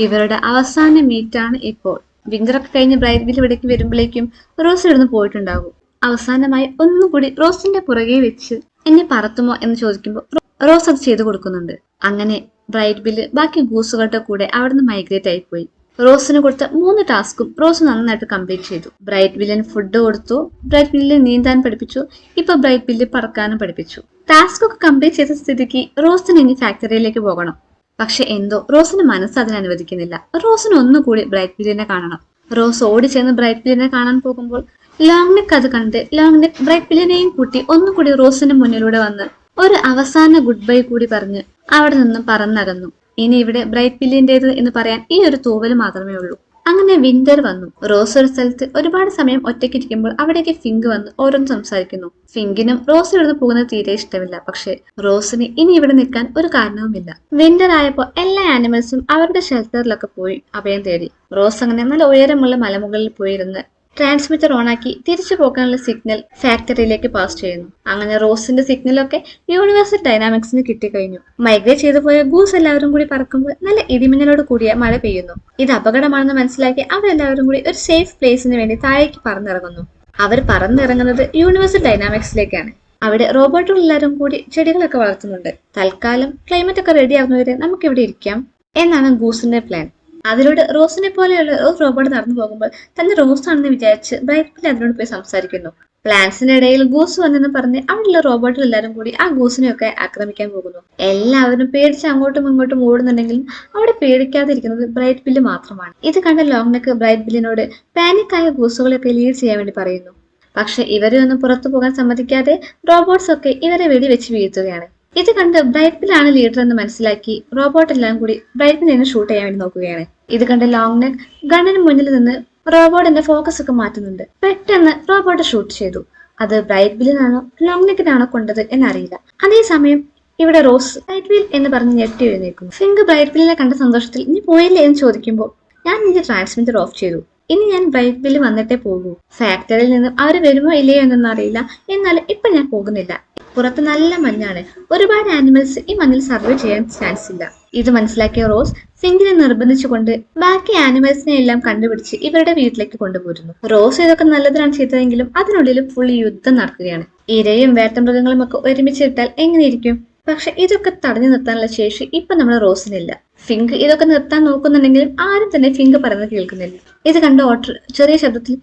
ഇവരുടെ അവസാന മീറ്റാണ് ഇപ്പോൾ. വിന്ററൊക്കെ കഴിഞ്ഞ് ബ്രൈറ്റ് ബില്ല് ഇവിടേക്ക് വരുമ്പോഴേക്കും റോസ് ഇവിടുന്ന് പോയിട്ടുണ്ടാകും. അവസാനമായി ഒന്നുകൂടി റോസിന്റെ പുറകെ വെച്ച് എന്നെ പറത്തുമോ എന്ന് ചോദിക്കുമ്പോൾ റോസ് അത് ചെയ്തു കൊടുക്കുന്നുണ്ട്. അങ്ങനെ ബ്രൈറ്റ് ബില്ല് ബാക്കി ഗൂസുകളുടെ കൂടെ അവിടുന്ന് മൈഗ്രേറ്റ് ആയിപ്പോയി. റോസിന് കൊടുത്ത 3 ടാസ്കും റോസ് നന്നായിട്ട് കംപ്ലീറ്റ് ചെയ്തു. ബ്രൈറ്റ് ബില്ലിന് ഫുഡ് കൊടുത്തു, ബ്രൈറ്റ് ബില്ലിനെ നീന്താൻ പഠിപ്പിച്ചു, ഇപ്പൊ ബ്രൈറ്റ് ബില്ല് പറക്കാനും പഠിപ്പിച്ചു. ടാസ്ക് ഒക്കെ കംപ്ലീറ്റ് ചെയ്ത സ്ഥിതിക്ക് റോസിന് ഇനി ഫാക്ടറിയിലേക്ക് പോകണം. പക്ഷെ എന്തോ റോസിന് മനസ്സ് അതിന് അനുവദിക്കുന്നില്ല. റോസിന് ഒന്നുകൂടി ബ്രൈറ്റ് ബില്ലിനെ കാണണം. റോസ് ഓടി ചെന്ന് ബ്രൈറ്റ് ബില്ലിനെ കാണാൻ പോകുമ്പോൾ ലോങ് നെക്ക് അത് കണ്ട് ലോങ് നെക്ക് ബ്രൈറ്റ് ബില്ലിനെയും കൂട്ടി ഒന്നുകൂടി റോസിന്റെ മുന്നിലൂടെ വന്ന് ഒരു അവസാന ഗുഡ് ബൈ കൂടി പറഞ്ഞ് അവിടെ നിന്നും പറന്നകന്നു. ഇനി ഇവിടെ ബ്രൈറ്റ് ബില്ലിന്റേത് എന്ന് പറയാൻ ഈ ഒരു തൂവൽ മാത്രമേ ഉള്ളൂ. അങ്ങനെ വിന്റർ വന്നു. റോസ് ഒരു സ്ഥലത്ത് ഒരുപാട് സമയം ഒറ്റയ്ക്കിരിക്കുമ്പോൾ അവിടേക്ക് ഫിങ്ക് വന്ന് ഓരോന്ന് സംസാരിക്കുന്നു. ഫിങ്കിനും റോസ് ഇവിടുന്ന് പോകുന്നത് തീരെ ഇഷ്ടമില്ല. പക്ഷെ റോസിന് ഇനി ഇവിടെ നിൽക്കാൻ ഒരു കാരണവുമില്ല. വിന്റർ ആയപ്പോൾ എല്ലാ ആനിമൽസും അവരുടെ ഷെൽട്ടറിലൊക്കെ പോയി അഭയം തേടി. റോസ് അങ്ങനെ നല്ല ഉയരമുള്ള മലമുകളിൽ പോയിരുന്ന് ട്രാൻസ്മിറ്റർ ഓണാക്കി തിരിച്ചു പോകാനുള്ള സിഗ്നൽ ഫാക്ടറിയിലേക്ക് പാസ് ചെയ്യുന്നു. അങ്ങനെ റോസിന്റെ സിഗ്നലൊക്കെ യൂണിവേഴ്സൽ ഡൈനാമിക്സിന് കിട്ടിക്കഴിഞ്ഞു. മൈഗ്രേറ്റ് ചെയ്തു പോയ ഗൂസ് എല്ലാവരും കൂടി പറക്കുമ്പോൾ നല്ല ഇടിമിന്നലോട് കൂടിയ മഴ പെയ്യുന്നു. ഇത് അപകടമാണെന്ന് മനസ്സിലാക്കി അവരെല്ലാവരും കൂടി ഒരു സേഫ് പ്ലേസിന് വേണ്ടി താഴേക്ക് പറന്നിറങ്ങുന്നു. അവർ പറന്നിറങ്ങുന്നത് യൂണിവേഴ്സൽ ഡൈനാമിക്സിലേക്കാണ്. അവിടെ റോബോട്ടുകൾ എല്ലാവരും കൂടി ചെടികളൊക്കെ വളർത്തുന്നുണ്ട്. തൽക്കാലം ക്ലൈമറ്റ് ഒക്കെ റെഡി ആവുന്നവരെ നമുക്ക് ഇവിടെ ഇരിക്കാം എന്നാണ് ഗൂസിന്റെ പ്ലാൻ. അതിലൂടെ റോസിനെ പോലെയുള്ള ഒരു റോബോട്ട് നടന്നു പോകുമ്പോൾ തന്നെ റോസ് ആണെന്ന് വിചാരിച്ച് ബ്രൈറ്റ് ബില്ല് അതിനോട് പോയി സംസാരിക്കുന്നു. പ്ലാൻസിന്റെ ഇടയിൽ ഗൂസ് വന്നെന്ന് പറഞ്ഞ് അവിടെയുള്ള റോബോട്ടുകൾ എല്ലാവരും കൂടി ആ ഗൂസിനെയൊക്കെ ആക്രമിക്കാൻ പോകുന്നു. എല്ലാവരും പേടിച്ച് അങ്ങോട്ടും ഇങ്ങോട്ടും ഓടുന്നുണ്ടെങ്കിലും അവിടെ പേടിക്കാതിരിക്കുന്നത് ബ്രൈറ്റ് ബില്ല് മാത്രമാണ്. ഇത് കണ്ട ലോങ് നെക്ക് ബ്രൈറ്റ് ബില്ലിനോട് പാനിക്കായ ഗൂസുകളെയൊക്കെ ലീഡ് ചെയ്യാൻ വേണ്ടി പറയുന്നു. പക്ഷെ ഇവരെ ഒന്നും പുറത്തു പോകാൻ സമ്മതിക്കാതെ റോബോട്ട്സ് ഒക്കെ ഇവരെ വെടിവെച്ച് വീഴ്ത്തുകയാണ്. ഇത് കണ്ട് ബ്രൈറ്റ് ബില്ലാണ് ലീഡർ എന്ന് മനസ്സിലാക്കി റോബോട്ട് എല്ലാം കൂടി ബ്രൈറ്റ് ബില്ലിനെ ഷൂട്ട് ചെയ്യാൻ വേണ്ടി നോക്കുകയാണ്. ഇത് കണ്ട് ലോങ് നെക്ക് ഗണ്ണിന് മുന്നിൽ നിന്ന് റോബോട്ടിന്റെ ഫോക്കസ് ഒക്കെ മാറ്റുന്നുണ്ട്. പെട്ടെന്ന് റോബോട്ട് ഷൂട്ട് ചെയ്തു. അത് ബ്രൈറ്റ് ബില്ലിനാണോ ലോങ് നെക്കിനാണോ കൊണ്ടത് എന്നറിയില്ല. അതേസമയം ഇവിടെ റോസ് ബ്രൈറ്റ് ബിൽ എന്ന് പറഞ്ഞ് ഞെട്ടി എഴുന്നേക്കുന്നു. ഫിങ്ക് ബ്രൈറ്റ് ബില്ലിനെ കണ്ട സന്തോഷത്തിൽ നീ പോയില്ലേ എന്ന് ചോദിക്കുമ്പോൾ ഞാൻ നിന്റെ ട്രാൻസ്മിറ്റർ ഓഫ് ചെയ്തു. ഇനി ഞാൻ ബ്രൈറ്റ് ബില്ല് വന്നിട്ടേ പോകൂ. ഫാക്ടറിയിൽ നിന്നും അവർ വരുമോ ഇല്ലയോ എന്നൊന്നും അറിയില്ല. എന്നാലും ഇപ്പൊ ഞാൻ പോകുന്നില്ല. പുറത്ത് നല്ല മഞ്ഞാണ്. ഒരുപാട് ആനിമൽസ് ഈ മഞ്ഞിൽ സർവൈവ് ചെയ്യാൻ ചാൻസ് ഇല്ല. ഇത് മനസ്സിലാക്കിയ റോസ് ഫിങ്കിനെ നിർബന്ധിച്ചുകൊണ്ട് ബാക്കി ആനിമൽസിനെ എല്ലാം കണ്ടുപിടിച്ച് ഇവരുടെ വീട്ടിലേക്ക് കൊണ്ടുപോരുന്നു. റോസ് ഇതൊക്കെ നല്ലതിനാണ് ചെയ്തതെങ്കിലും അതിനുള്ളിലും ഫുൾ യുദ്ധം നടക്കുകയാണ്. ഇരയും വേട്ടമൃഗങ്ങളും ഒക്കെ ഒരുമിച്ചിട്ടാൽ എങ്ങനെയിരിക്കും? പക്ഷെ ഇതൊക്കെ തടഞ്ഞു നിർത്താനുള്ള ശേഷി ഇപ്പൊ നമ്മുടെ റോസിനില്ല. ഫിങ്ക് ഇതൊക്കെ നിർത്താൻ നോക്കുന്നുണ്ടെങ്കിലും ആരും തന്നെ ഫിങ്ക് പറയുന്നത് കേൾക്കുന്നില്ല. ഇത് കണ്ട ഓട്ടർ ചെറിയ ശബ്ദത്തിൽ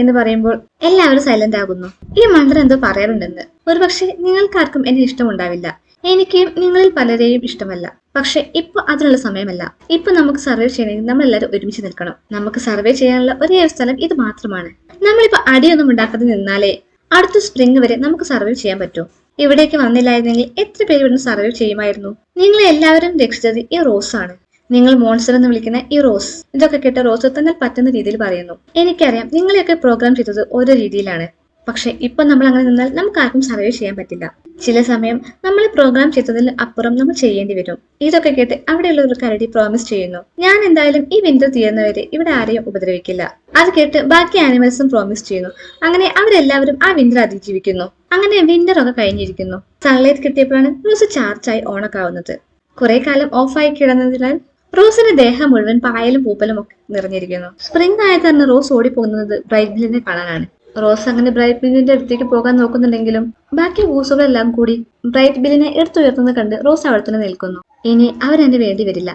എന്ന് പറയുമ്പോൾ എല്ലാവരും സൈലന്റ് ആകുന്നു. ഈ മന്ത്രം എന്തോ പറയാറുണ്ടെന്ന്. ഒരുപക്ഷെ നിങ്ങൾക്കാർക്കും എന്നെ ഇഷ്ടമുണ്ടാവില്ല. എനിക്കും നിങ്ങളിൽ പലരെയും ഇഷ്ടമല്ല. പക്ഷെ ഇപ്പൊ അതിനുള്ള സമയമല്ല. ഇപ്പൊ നമുക്ക് സർവേ ചെയ്യണമെങ്കിൽ നമ്മൾ എല്ലാവരും ഒരുമിച്ച് നിൽക്കണം. നമുക്ക് സർവേ ചെയ്യാനുള്ള ഒരേ സ്ഥലം ഇത് മാത്രമാണ്. നമ്മളിപ്പോ അടിയൊന്നും ഉണ്ടാക്കാതെ നിന്നാലേ അടുത്ത സ്പ്രിംഗ് വരെ നമുക്ക് സർവേ ചെയ്യാൻ പറ്റൂ. ഇവിടേക്ക് വന്നില്ലായിരുന്നെങ്കിൽ എത്ര പേര് ഇവിടുന്ന് സർവേ ചെയ്യുമായിരുന്നു. നിങ്ങളെ എല്ലാവരും രക്ഷിച്ചത് ഈ റോസ് ആണ്. നിങ്ങൾ മോൺസ്റ്റർ എന്ന് വിളിക്കുന്ന ഈ റോസ്. ഇതൊക്കെ കേട്ട റോസ് തന്നെ പറ്റുന്ന രീതിയിൽ പറയുന്നു. എനിക്കറിയാം നിങ്ങളെയൊക്കെ പ്രോഗ്രാം ചെയ്തത് ഓരോ രീതിയിലാണ്. പക്ഷെ ഇപ്പൊ നമ്മൾ അങ്ങനെ നിന്നാൽ നമുക്ക് ആർക്കും സർവേ ചെയ്യാൻ പറ്റില്ല. ചില സമയം നമ്മൾ പ്രോഗ്രാം ചെയ്തതിൽ അപ്പുറം നമ്മൾ ചെയ്യേണ്ടി വരും. ഇതൊക്കെ കേട്ട് അവിടെയുള്ള ഒരു കരടി പ്രോമിസ് ചെയ്യുന്നു. ഞാൻ എന്തായാലും ഈ വിന്റർ തീരുന്നവരെ ഇവിടെ ആരെയും ഉപദ്രവിക്കില്ല. അത് കേട്ട് ബാക്കി ആനിമൽസും പ്രോമിസ് ചെയ്യുന്നു. അങ്ങനെ അവരെല്ലാവരും ആ വിന്റർ അതിജീവിക്കുന്നു. അങ്ങനെ വിന്റർ ഒക്കെ കഴിഞ്ഞിരിക്കുന്നു. സൺലൈറ്റ് കിട്ടിയപ്പോഴാണ് റോസ് ചാർജായി ഓണൊക്കെ ആവുന്നത്. കുറെ കാലം ഓഫായി കിടന്നതിനാൽ റോസിന്റെ ദേഹം മുഴുവൻ പായലും പൂപ്പലും ഒക്കെ നിറഞ്ഞിരിക്കുന്നു. സ്പ്രിംഗ് ആയ തന്നെ റോസ് ഓടിപ്പോകുന്നത് ബ്രൈറ്റ് ബില്ലിനെ കാണാനാണ്. റോസ് അങ്ങനെ ബ്രൈറ്റ് ബില്ലിന്റെ അടുത്തേക്ക് പോകാൻ നോക്കുന്നുണ്ടെങ്കിലും ബാക്കി ഗൂസുകളെല്ലാം കൂടി ബ്രൈറ്റ് ബില്ലിനെ എടുത്തുയർത്തുന്നത് കണ്ട് റോസ് അവിടെ തന്നെ നിൽക്കുന്നു. ഇനി അവരെന്നെ വേണ്ടി വരില്ല.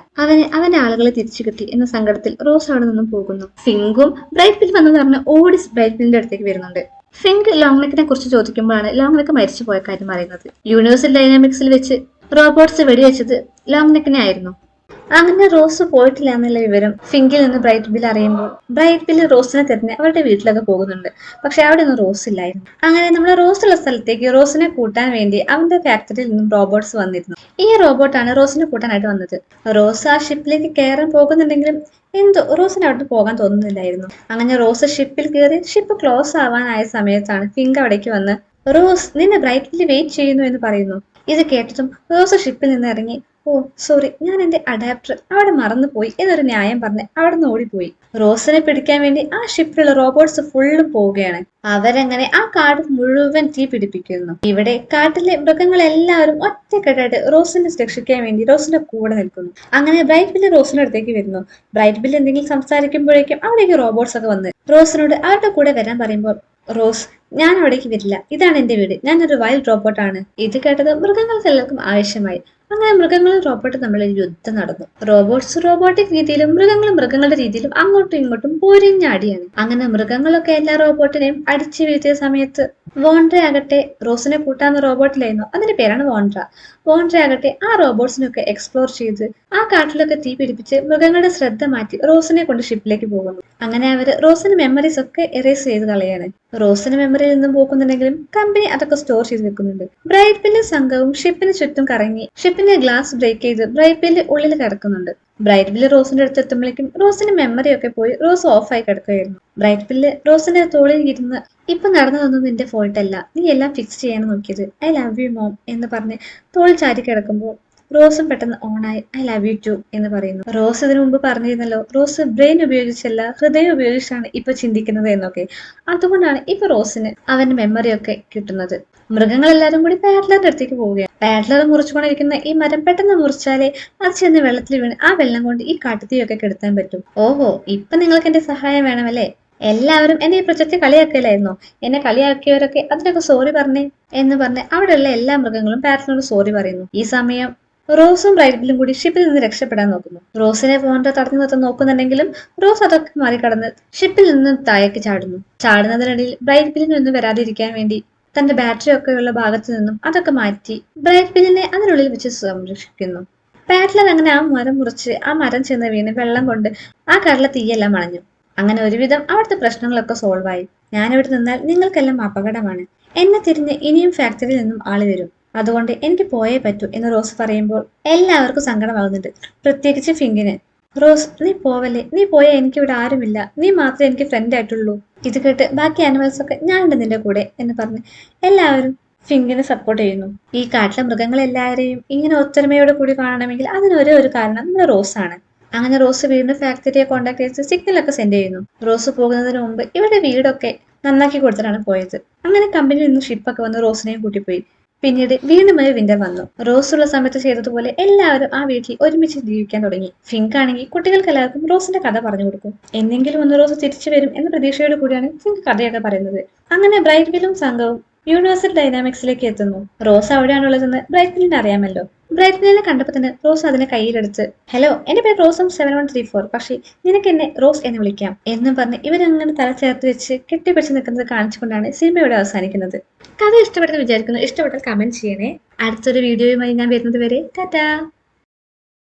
അവന്റെ ആളുകളെ തിരിച്ചു കിട്ടി എന്ന സങ്കടത്തിൽ റോസ് അവിടെ നിന്നും പോകുന്നു. ഫിങ്കും ബ്രൈറ്റ് ബിൽ വന്നത് പറഞ്ഞ് ഓടി ബ്രൈറ്റ് ബില്ലിന്റെ അടുത്തേക്ക് വരുന്നുണ്ട്. ഫിങ്ക് ലോങ് നെക്കിനെ കുറിച്ച് ചോദിക്കുമ്പോഴാണ് ലോങ് നെക്ക് മരിച്ചു പോയ കാര്യം അറിയുന്നത്. യൂണിവേഴ്സൽ ഡൈനാമിക്സിൽ വെച്ച് റോബോട്ട്സ് വെടിവെച്ചത് ലോങ് നെക്കിനെ ആയിരുന്നു. അങ്ങനെ റോസ് പോയിട്ടില്ല എന്നുള്ള വിവരം ഫിങ്കിൽ നിന്ന് ബ്രൈറ്റ് ബിൽ അറിയുമ്പോൾ ബ്രൈറ്റ് ബിൽ റോസിനെ തിരഞ്ഞ് അവരുടെ വീട്ടിലൊക്കെ പോകുന്നുണ്ട്. പക്ഷെ അവിടെ ഒന്നും റോസ് ഇല്ലായിരുന്നു. അങ്ങനെ നമ്മുടെ റോസ് ഉള്ള സ്ഥലത്തേക്ക് റോസിനെ കൂട്ടാൻ വേണ്ടി അവന്റെ ഫാക്ടറിയിൽ നിന്നും റോബോട്ട്സ് വന്നിരുന്നു. ഈ റോബോട്ടാണ് റോസിനെ കൂട്ടാനായിട്ട് വന്നത്. റോസ് ആ ഷിപ്പിലേക്ക് കയറാൻ പോകുന്നുണ്ടെങ്കിലും എന്തോ റോസിന് അവിടെ പോകാൻ തോന്നുന്നില്ലായിരുന്നു. അങ്ങനെ റോസ് ഷിപ്പിൽ കയറി ഷിപ്പ് ക്ലോസ് ആവാനായ സമയത്താണ് ഫിങ്ക് അവിടേക്ക് വന്ന് റോസ് നിന്നെ ബ്രൈറ്റ് ബിൽ വെയിറ്റ് ചെയ്യുന്നു എന്ന് പറയുന്നു. ഇത് കേട്ടതും റോസ് ഷിപ്പിൽ നിന്ന് ഇറങ്ങി ഓ സോറി ഞാൻ എന്റെ അഡാപ്റ്റർ അവിടെ മറന്നുപോയി എന്നൊരു ന്യായം പറഞ്ഞ് അവിടെ നിന്ന് ഓടിപ്പോയി. റോസിനെ പിടിക്കാൻ വേണ്ടി ആ ഷിപ്പിലുള്ള റോബോട്ട്സ് ഫുള്ളും പോവുകയാണ്. അവരങ്ങനെ ആ കാട് മുഴുവൻ തീ പിടിപ്പിക്കുന്നു. ഇവിടെ കാട്ടിലെ മൃഗങ്ങളെല്ലാവരും ഒറ്റക്കെട്ടായിട്ട് റോസിനെ രക്ഷിക്കാൻ വേണ്ടി റോസിന്റെ കൂടെ നിൽക്കുന്നു. അങ്ങനെ ബ്രൈറ്റ് ബില്ല് റോസിന്റെ അടുത്തേക്ക് വരുന്നു. ബ്രൈറ്റ് ബില്ല് എന്തെങ്കിലും സംസാരിക്കുമ്പോഴേക്കും അവിടേക്ക് റോബോട്ട്സ് ഒക്കെ വന്ന് റോസിനോട് അവരുടെ കൂടെ വരാൻ പറയുമ്പോൾ റോസ് ഞാൻ അവിടേക്ക് വരില്ല, ഇതാണ് എന്റെ വീട്, ഞാനൊരു വൈൽഡ് റോബോട്ടാണ്. ഇത് കേട്ടത് മൃഗങ്ങൾക്ക് എല്ലാവർക്കും ആവശ്യമായി. അങ്ങനെ മൃഗങ്ങളും റോബോട്ടും തമ്മിൽ യുദ്ധം നടന്നു. റോബോട്ട്സ് റോബോട്ടിക് രീതിയിലും മൃഗങ്ങളും മൃഗങ്ങളുടെ രീതിയിലും അങ്ങോട്ടും ഇങ്ങോട്ടും പോരിഞ്ഞടിയാണ്. അങ്ങനെ മൃഗങ്ങളൊക്കെ എല്ലാ റോബോട്ടിനെയും അടിച്ചു വീഴ്ത്തിയ സമയത്ത് വോൺഡ്ര ആകട്ടെ റോസിനെ കൂട്ടാവുന്ന റോബോട്ടിലായിരുന്നു, അതിന്റെ പേരാണ് വോൺഡ്ര. വോൺഡ്ര ആകട്ടെ ആ റോബോട്ട്സിനൊക്കെ എക്സ്പ്ലോർ ചെയ്ത് ആ കാട്ടിലൊക്കെ തീ പിടിപ്പിച്ച് മൃഗങ്ങളുടെ ശ്രദ്ധ മാറ്റി റോസിനെ കൊണ്ട് ഷിപ്പിലേക്ക് പോകുന്നു. അങ്ങനെ അവര് റോസിന്റെ മെമ്മറീസ് ഒക്കെ എറേസ് ചെയ്ത് കളയാണ്. റോസിന്റെ മെമ്മറിയിൽ നിന്നും പോകുന്നുണ്ടെങ്കിലും കമ്പനി അതൊക്കെ സ്റ്റോർ ചെയ്ത് വെക്കുന്നുണ്ട്. ബ്രൈറ്റ് ബില്ല് സംഘവും ഷിപ്പിന് ചുറ്റും കറങ്ങി ഷിപ്പിന്റെ ഗ്ലാസ് ബ്രേക്ക് ചെയ്ത് ബ്രൈറ്റ് ബില്ല് ഉള്ളിൽ കിടക്കുന്നുണ്ട്. ബ്രൈറ്റ് ബില്ല് റോസിന്റെ അടുത്ത് എത്തുമ്പോഴേക്കും റോസിന്റെ മെമ്മറി ഒക്കെ പോയി റോസ് ഓഫായി കിടക്കുകയായിരുന്നു. ബ്രൈറ്റ് ബില്ല് റോസിന്റെ തോളിൽ ഇരുന്ന് ഇപ്പൊ നടന്നതൊന്നും നിന്റെ ഫോൾട്ട് അല്ല, നീ എല്ലാം ഫിക്സ് ചെയ്യാൻ നോക്കിയത്, ഐ ലവ് യു മോം എന്ന് പറഞ്ഞ് തോളിൽ ചാരി കിടക്കുമ്പോൾ റോസും പെട്ടെന്ന് ഓണായി ഐ ലവ് യു ടു എന്ന് പറയുന്നു. റോസ് ഇതിനു മുമ്പ് പറഞ്ഞിരുന്നല്ലോ റോസ് ബ്രെയിൻ ഉപയോഗിച്ചല്ല ഹൃദയം ഉപയോഗിച്ചാണ് ഇപ്പൊ ചിന്തിക്കുന്നത് എന്നൊക്കെ. അതുകൊണ്ടാണ് ഇപ്പൊ റോസിന് അവന്റെ മെമ്മറി ഒക്കെ കിട്ടുന്നത്. മൃഗങ്ങളെല്ലാരും കൂടി പാഡ്ലറിന്റെ അടുത്തേക്ക് പോവുകയാണ്. പാഡ്ലർ മുറിച്ചുകൊണ്ടിരിക്കുന്ന ഈ മരം പെട്ടെന്ന് മുറിച്ചാലേ അത് ചെന്ന് വെള്ളത്തിൽ വീണ് ആ വെള്ളം കൊണ്ട് ഈ കാട്ടുതീയൊക്കെ കെടുത്താൻ പറ്റും. ഓഹോ, ഇപ്പൊ നിങ്ങൾക്ക് എന്റെ സഹായം വേണമല്ലേ? എല്ലാവരും എന്നെ ഈ പ്രൊജക്റ്റ് കളിയാക്കലായിരുന്നോ? എന്നെ കളിയാക്കിയവരൊക്കെ അതിനൊക്കെ സോറി പറഞ്ഞേ എന്ന് പറഞ്ഞ് അവിടെയുള്ള എല്ലാ മൃഗങ്ങളും പാഡ്ലറിനോട് സോറി പറയുന്നു. ഈ സമയം റോസും ബ്രൈറ്റ് ബില്ലും കൂടി ഷിപ്പിൽ നിന്ന് രക്ഷപ്പെടാൻ നോക്കുന്നു. റോസിനെ പോകേണ്ട തടഞ്ഞു നിർത്താൻ നോക്കുന്നുണ്ടെങ്കിലും റോസ് അതൊക്കെ മറികടന്ന് ഷിപ്പിൽ നിന്ന് താഴേക്ക് ചാടുന്നു. ചാടുന്നതിനിടയിൽ ബ്രൈറ്റ് ബില്ലിനൊന്നും വരാതിരിക്കാൻ വേണ്ടി തന്റെ ബാറ്ററി ഒക്കെയുള്ള ഭാഗത്തു നിന്നും അതൊക്കെ മാറ്റി ബ്രൈറ്റ് ബില്ലിനെ അതിനുള്ളിൽ വെച്ച് സംരക്ഷിക്കുന്നു. പാഡ്ലർ അങ്ങനെ ആ മരം മുറിച്ച് ആ മരം ചെന്ന് വീണ് വെള്ളം കൊണ്ട് ആ കടല തീയെല്ലാം അണഞ്ഞു. അങ്ങനെ ഒരുവിധം അവിടുത്തെ പ്രശ്നങ്ങളൊക്കെ സോൾവ് ആയി. ഞാനിവിടെ നിന്നാൽ നിങ്ങൾക്കെല്ലാം അപകടമാണ്. എന്നെ തിരിഞ്ഞ് ഇനിയും ഫാക്ടറിയിൽ നിന്നും ആള് വരും, അതുകൊണ്ട് എനിക്ക് പോയേ പറ്റൂ എന്ന് റോസ് പറയുമ്പോൾ എല്ലാവർക്കും സങ്കടമാകുന്നുണ്ട്, പ്രത്യേകിച്ച് ഫിങ്കിന്. റോസ് നീ പോവല്ലേ, നീ പോയാൽ എനിക്കിവിടെ ആരുമില്ല, നീ മാത്രമേ എനിക്ക് ഫ്രണ്ട് ആയിട്ടുള്ളൂ. ഇത് കേട്ട് ബാക്കി ആനിമൽസ് ഒക്കെ ഞാനുണ്ട് നിന്റെ കൂടെ എന്ന് പറഞ്ഞ് എല്ലാവരും ഫിങ്കിനെ സപ്പോർട്ട് ചെയ്യുന്നു. ഈ കാട്ടിലെ മൃഗങ്ങളെല്ലാവരെയും ഇങ്ങനെ ഒത്തൊരുമയോട് കൂടി കാണണമെങ്കിൽ അതിന് ഒരേ ഒരു കാരണം നമ്മുടെ റോസ് ആണ്. അങ്ങനെ റോസ് വീടിന്റെ ഫാക്ടറിയെ കോൺടാക്ട് ചെയ്ത് സിഗ്നലൊക്കെ സെൻഡ് ചെയ്യുന്നു. റോസ് പോകുന്നതിന് മുമ്പ് ഇവരുടെ വീടൊക്കെ നന്നാക്കി കൊടുത്തിട്ടാണ് പോയത്. അങ്ങനെ കമ്പനിയിൽ നിന്ന് ഷിപ്പൊക്കെ വന്ന് റോസിനെയും കൂട്ടിപ്പോയി. പിന്നീട് വീണ്ടും ഒരു വിന്റർ വന്നു. റോസ് ഉള്ള സമയത്ത് ചെയ്തതുപോലെ എല്ലാവരും ആ വീട്ടിൽ ഒരുമിച്ച് ജീവിക്കാൻ തുടങ്ങി. ഫിങ്ക് ആണെങ്കിൽ കുട്ടികൾക്ക് എല്ലാവർക്കും റോസിന്റെ കഥ പറഞ്ഞു കൊടുക്കും. എന്തെങ്കിലും ഒന്ന് റോസ് തിരിച്ചു വരും എന്ന പ്രതീക്ഷയോട് കൂടിയാണ് ഫിങ്ക് കഥയൊക്കെ പറയുന്നത്. അങ്ങനെ ബ്രൈറ്റ് ബില്ലും സംഘവും യൂണിവേഴ്സൽ ഡൈനാമിക്സിലേക്ക് എത്തുന്നു. റോസ് അവിടെയാണുള്ളതെന്ന് ബ്രൈറ്റ് ബില്ലിന് അറിയാമല്ലോ. ബ്രൈറ്റ് ബില്ലിനെ കണ്ടപ്പോൾ തന്നെ റോസ് അതിനെ കയ്യിലെടുത്ത് ഹലോ, എന്റെ പേര് റോസും 7134, പക്ഷേ നിനക്ക് എന്നെ റോസ് എന്ന് വിളിക്കാം എന്നും പറഞ്ഞ് ഇവരങ്ങനെ തല ചേർത്ത് വെച്ച് കെട്ടിപ്പിടിച്ച് നിൽക്കുന്നത് കാണിച്ചുകൊണ്ടാണ് സിനിമ ഇവിടെ അവസാനിക്കുന്നത്. കഥ ഇഷ്ടപ്പെട്ടെന്ന് വിചാരിക്കുന്നു. ഇഷ്ടപ്പെട്ടാൽ കമന്റ് ചെയ്യണേ. അടുത്തൊരു വീഡിയോയുമായി ഞാൻ വരുന്നത് വരെ ടാറ്റാ.